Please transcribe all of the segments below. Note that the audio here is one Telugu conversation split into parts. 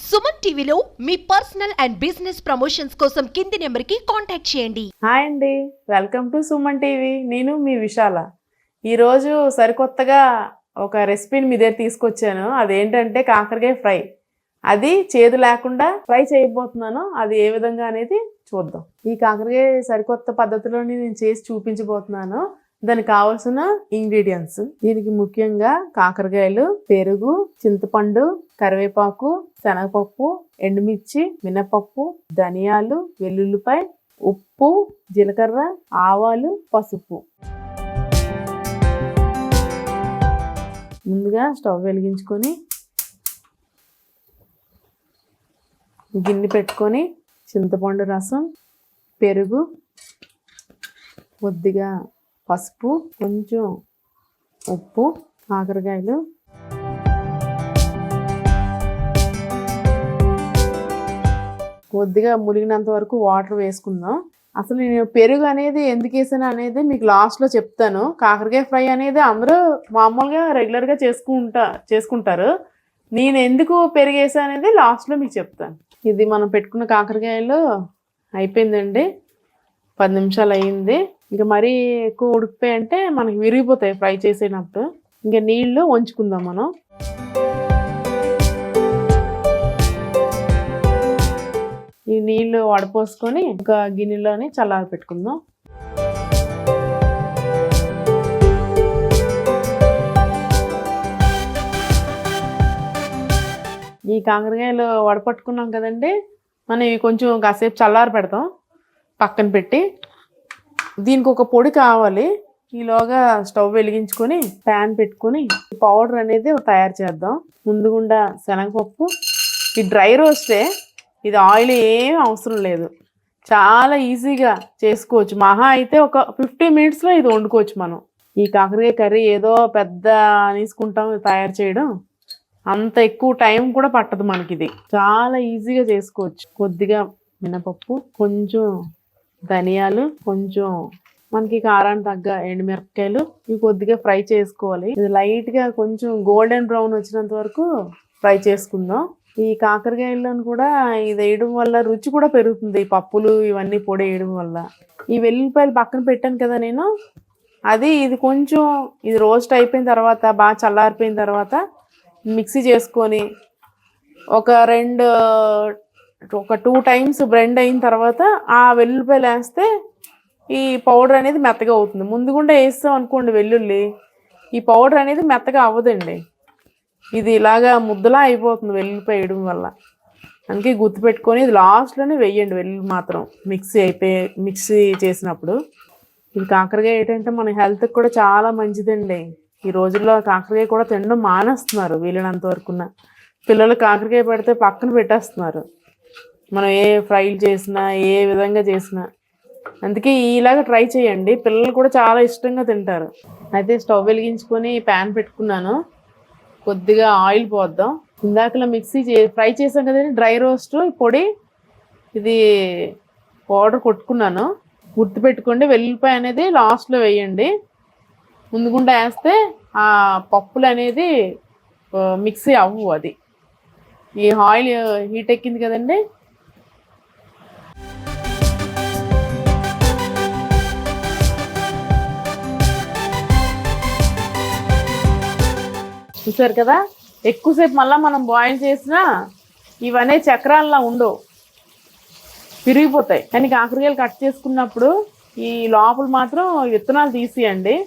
సుమన్ టీవీలో మీ పర్సనల్ అండ్ బిజినెస్ ప్రమోషన్స్ కోసం కింది నెంబర్కి కాంటాక్ట్ చేయండి. హాయ్ అండి, వెల్కమ్ టు సుమన్ టీవీ. నేను మీ విశాల. ఈరోజు సరికొత్తగా ఒక రెసిపీని మీ దగ్గర తీసుకొచ్చాను. అదేంటంటే కాకరకాయ ఫ్రై. అది చేదు లేకుండా ఫ్రై చేయబోతున్నాను. అది ఏ విధంగా అనేది చూద్దాం. ఈ కాకరకాయ సరికొత్త పద్ధతిలోని నేను చేసి చూపించబోతున్నాను. దానికి కావాల్సిన ఇంగ్రీడియంట్స్, దీనికి ముఖ్యంగా కాకరకాయలు, పెరుగు, చింతపండు, కరివేపాకు, శనగపప్పు, ఎండుమిర్చి, మినపప్పు, ధనియాలు, వెల్లుల్లిపాయ, ఉప్పు, జీలకర్ర, ఆవాలు, పసుపు. ముందుగా స్టవ్ వెలిగించుకొని గిన్నె పెట్టుకొని చింతపండు రసం, పెరుగు, కొద్దిగా పసుపు, కొంచెం ఉప్పు, కాకరకాయలు, కొద్దిగా మునిగినంత వరకు వాటర్ వేసుకుందాం. అసలు నేను పెరుగు అనేది ఎందుకు వేసాను అనేది మీకు లాస్ట్లో చెప్తాను. కాకరకాయ ఫ్రై అనేది అందరూ మామూలుగా రెగ్యులర్గా చేసుకుంటారు. నేను ఎందుకు పెరుగు వేసాను అనేది లాస్ట్లో మీకు చెప్తాను. ఇది మనం పెట్టుకున్న కాకరకాయలు అయిపోయిందండి. 10 నిమిషాలు అయ్యింది. ఇంకా మరీ ఎక్కువ ఉడికిపోయి అంటే మనకి విరిగిపోతాయి ఫ్రై చేసేటప్పుడు. ఇంకా నీళ్లు వంచుకుందాం మనం. ఈ నీళ్లు వడపోసుకొని ఒక గిన్నెలోని చల్లారి పెట్టుకుందాం. ఈ కాకరకాయలు వడపట్టుకున్నాం కదండి, మనం ఇవి కొంచెం కాసేపు చల్లారి పెడతాం పక్కన పెట్టి. దీనికి ఒక పొడి కావాలి. ఈలోగా స్టవ్ వెలిగించుకొని ప్యాన్ పెట్టుకొని పౌడర్ అనేది తయారు చేద్దాం. ముందుగుండా శనగపప్పు, ఈ డ్రై రోస్టే, ఇది ఆయిల్ ఏం అవసరం లేదు. చాలా ఈజీగా చేసుకోవచ్చు. మహా అయితే ఒక 15 మినిట్స్లో ఇది వండుకోవచ్చు మనం. ఈ కాకరకాయ కర్రీ ఏదో పెద్ద తీసుకుంటాం తయారు చేయడం, అంత ఎక్కువ టైం కూడా పట్టదు మనకి. ఇది చాలా ఈజీగా చేసుకోవచ్చు. కొద్దిగా మినపప్పు, కొంచెం ధనియాలు, కొంచెం మనకి కారానికి తగ్గ ఎండుమిరపకాయలు, ఇవి కొద్దిగా ఫ్రై చేసుకోవాలి. ఇది లైట్గా కొంచెం గోల్డెన్ బ్రౌన్ వచ్చినంత వరకు ఫ్రై చేసుకుందాం. ఈ కాకరకాయలను కూడా ఇది వేయడం వల్ల రుచి కూడా పెరుగుతుంది. ఈ పప్పులు ఇవన్నీ పొడి వేయడం వల్ల. ఈ వెల్లుల్లిపాయలు పక్కన పెట్టాను కదా నేను, ఇది కొంచెం ఇది రోస్ట్ అయిపోయిన తర్వాత, బాగా చల్లారిపోయిన తర్వాత మిక్సీ చేసుకొని ఒక 2 టైమ్స్ బ్లెండ్ అయిన తర్వాత ఆ వెల్లుల్లిపాయలు వేస్తే ఈ పౌడర్ అనేది మెత్తగా అవుతుంది. ముందుగుండా వేస్తాం అనుకోండి వెల్లుల్లి, ఈ పౌడర్ అనేది మెత్తగా అవ్వదండి. ఇది ఇలాగా ముద్దలా అయిపోతుంది వెల్లుల్లిపాయ వేయడం వల్ల. అందుకే గుర్తుపెట్టుకొని ఇది లాస్ట్లోనే వేయండి వెల్లుల్లి మాత్రం, మిక్సీ చేసినప్పుడు. ఇది కాకరకాయ ఏంటంటే మన హెల్త్కి కూడా చాలా మంచిదండి. ఈ రోజుల్లో కాకరకాయ కూడా తినడం మానేస్తున్నారు వీలైనంత వరకున్న. పిల్లలు కాకరకాయ పెడితే పక్కన పెట్టేస్తున్నారు, మనం ఏ ఫ్రైలు చేసినా ఏ విధంగా చేసినా. అందుకే ఇలాగ ట్రై చేయండి, పిల్లలు కూడా చాలా ఇష్టంగా తింటారు. అయితే స్టవ్ వెలిగించుకొని ప్యాన్ పెట్టుకున్నాను. కొద్దిగా ఆయిల్ పోద్దాం. ఇందాకలా ఫ్రై చేసాం కదండి డ్రై రోస్ట్ పొడి, ఇది పౌడర్ కొట్టుకున్నాను. గుర్తుపెట్టుకోండి, వెల్లుల్లిపాయ అనేది లాస్ట్లో వేయండి. ముందుగుండా వేస్తే ఆ పప్పులు అనేది మిక్సీ అవ్వు. అది ఈ ఆయిల్ హీట్ ఎక్కింది కదండి, చూసారు కదా. ఎక్కువసేపు మళ్ళీ మనం బాయిల్ చేసినా ఇవన్నీ చక్రాల్లా ఉండవు, విరిగిపోతాయి. కానీ కాకరకాయలు కట్ చేసుకున్నప్పుడు ఈ లోపల మాత్రం విత్తనాలు తీసియండి,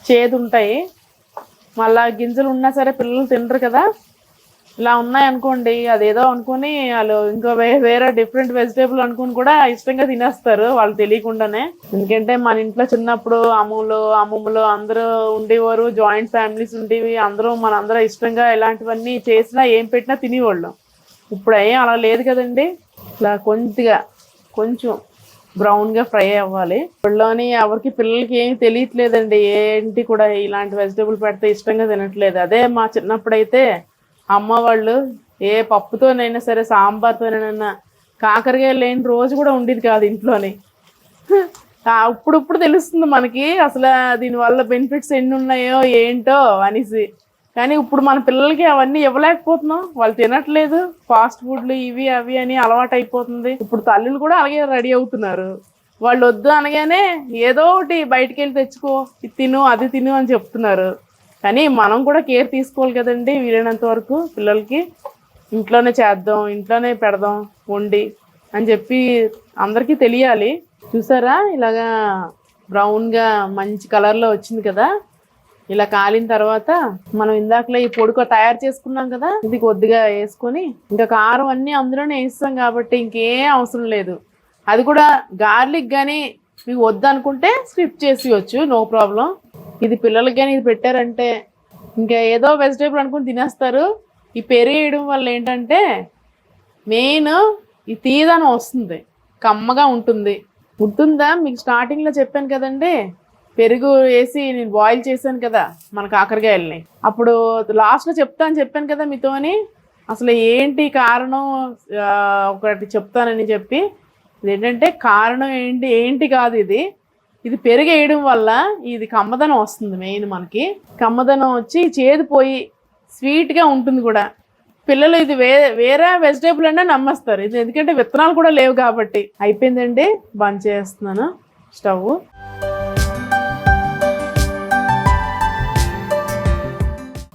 చేదు ఉంటాయి. మళ్ళా గింజలు ఉన్నా సరే పిల్లలు తినరు కదా. ఇలా ఉన్నాయనుకోండి, అదేదో అనుకుని వాళ్ళు ఇంకా వేరే డిఫరెంట్ వెజిటేబుల్ అనుకుని కూడా ఇష్టంగా తినేస్తారు వాళ్ళు తెలియకుండానే. ఎందుకంటే మన ఇంట్లో చిన్నప్పుడు అమ్మమ్మలు అందరూ ఉండేవారు, జాయింట్ ఫ్యామిలీస్ ఉండేవి. మనందరూ ఇష్టంగా ఇలాంటివన్నీ చేసినా ఏం పెట్టినా తినేవాళ్ళం. ఇప్పుడు అలా లేదు కదండి. ఇలా కొంచెం బ్రౌన్గా ఫ్రై అవ్వాలి. ఇప్పుడులోని పిల్లలకి ఏమి తెలియట్లేదండి, ఏంటి కూడా ఇలాంటి వెజిటేబుల్ పెడితే ఇష్టంగా తినట్లేదు. అదే మా చిన్నప్పుడైతే అమ్మ వాళ్ళు ఏ పప్పుతోనైనా సరే, సాంబార్తోనైనా కాకరకాయ లేని రోజు కూడా ఉండేది కాదు ఇంట్లోని. ఇప్పుడు తెలుస్తుంది మనకి అసలు దీనివల్ల బెనిఫిట్స్ ఎన్ని ఉన్నాయో ఏంటో అనేసి. కానీ ఇప్పుడు మన పిల్లలకి అవన్నీ ఇవ్వలేకపోతున్నాం, వాళ్ళు తినట్లేదు. ఫాస్ట్ ఫుడ్లు ఇవి అవి అని అలవాటు అయిపోతుంది. ఇప్పుడు తల్లులు కూడా అలాగే రెడీ అవుతున్నారు. వాళ్ళు వద్దు అనగానే ఏదో ఒకటి బయటికి వెళ్ళి తెచ్చుకో, ఇది తిను అది తిను అని చెప్తున్నారు. కానీ మనం కూడా కేర్ తీసుకోవాలి కదండి, వీలైనంత వరకు పిల్లలకి ఇంట్లోనే చేద్దాం, ఇంట్లోనే పెడదాం వండి అని చెప్పి అందరికీ తెలియాలి. చూసారా ఇలాగా బ్రౌన్గా మంచి కలర్లో వచ్చింది కదా. ఇలా కాలిన తర్వాత మనం ఇందాకలో ఈ పొడికో తయారు చేసుకున్నాం కదా, ఇది కొద్దిగా వేసుకొని ఇంకా కారం అన్నీ అందులోనే వేస్తాం కాబట్టి ఇంకేం అవసరం లేదు. అది కూడా గార్లిక్ కానీ మీకు వద్దనుకుంటే స్కిప్ చేసేయచ్చు, నో ప్రాబ్లం. ఇది పిల్లలకి కానీ ఇది పెట్టారంటే ఇంకా ఏదో వెజిటేబుల్ అనుకుని తినేస్తారు. ఈ పెరుగు వేయడం వల్ల ఏంటంటే మెయిన్ ఈ తీయదనం వస్తుంది, కమ్మగా ఉంటుంది. ఉంటుందా మీకు స్టార్టింగ్లో చెప్పాను కదండి, పెరుగు వేసి నేను బాయిల్ చేశాను కదా మన కాకరకాయలని, అప్పుడు లాస్ట్లో చెప్పాను కదా మీతోని అసలు ఏంటి కారణం ఒకటి చెప్తానని చెప్పి. ఇదేంటంటే కారణం ఏంటి కాదు, ఇది పెరుగు వేయడం వల్ల ఇది కమ్మదనం వస్తుంది. మెయిన్ మనకి కమ్మదనం వచ్చి చేదు పోయి స్వీట్గా ఉంటుంది కూడా. పిల్లలు ఇది వేరే వెజిటేబుల్ అన్నా నమ్మేస్తారు, ఇది ఎందుకంటే విత్తనాలు కూడా లేవు కాబట్టి. అయిపోయిందండి, బంద్ చేస్తున్నాను స్టవ్.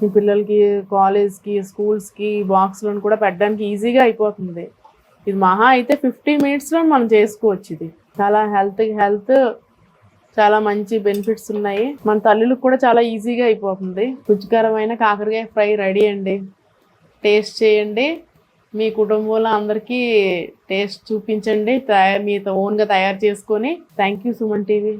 మీ పిల్లలకి కాలేజ్కి స్కూల్స్కి బాక్స్లను కూడా పెట్టడానికి ఈజీగా అయిపోతుంది. ఇది మహా అయితే 15 minutesలో మనం చేసుకోవచ్చు. ఇది చాలా హెల్త్ చాలా మంచి బెనిఫిట్స్ ఉన్నాయి. మన తల్లులకు కూడా చాలా ఈజీగా అయిపోతుంది. రుచికరమైన కాకరకాయ ఫ్రై రెడీ అండి. టేస్ట్ చేయండి, మీ కుటుంబంలో అందరికీ టేస్ట్ చూపించండి, మీ ఓన్గా తయారు చేసుకొని. Thank you Suman TV.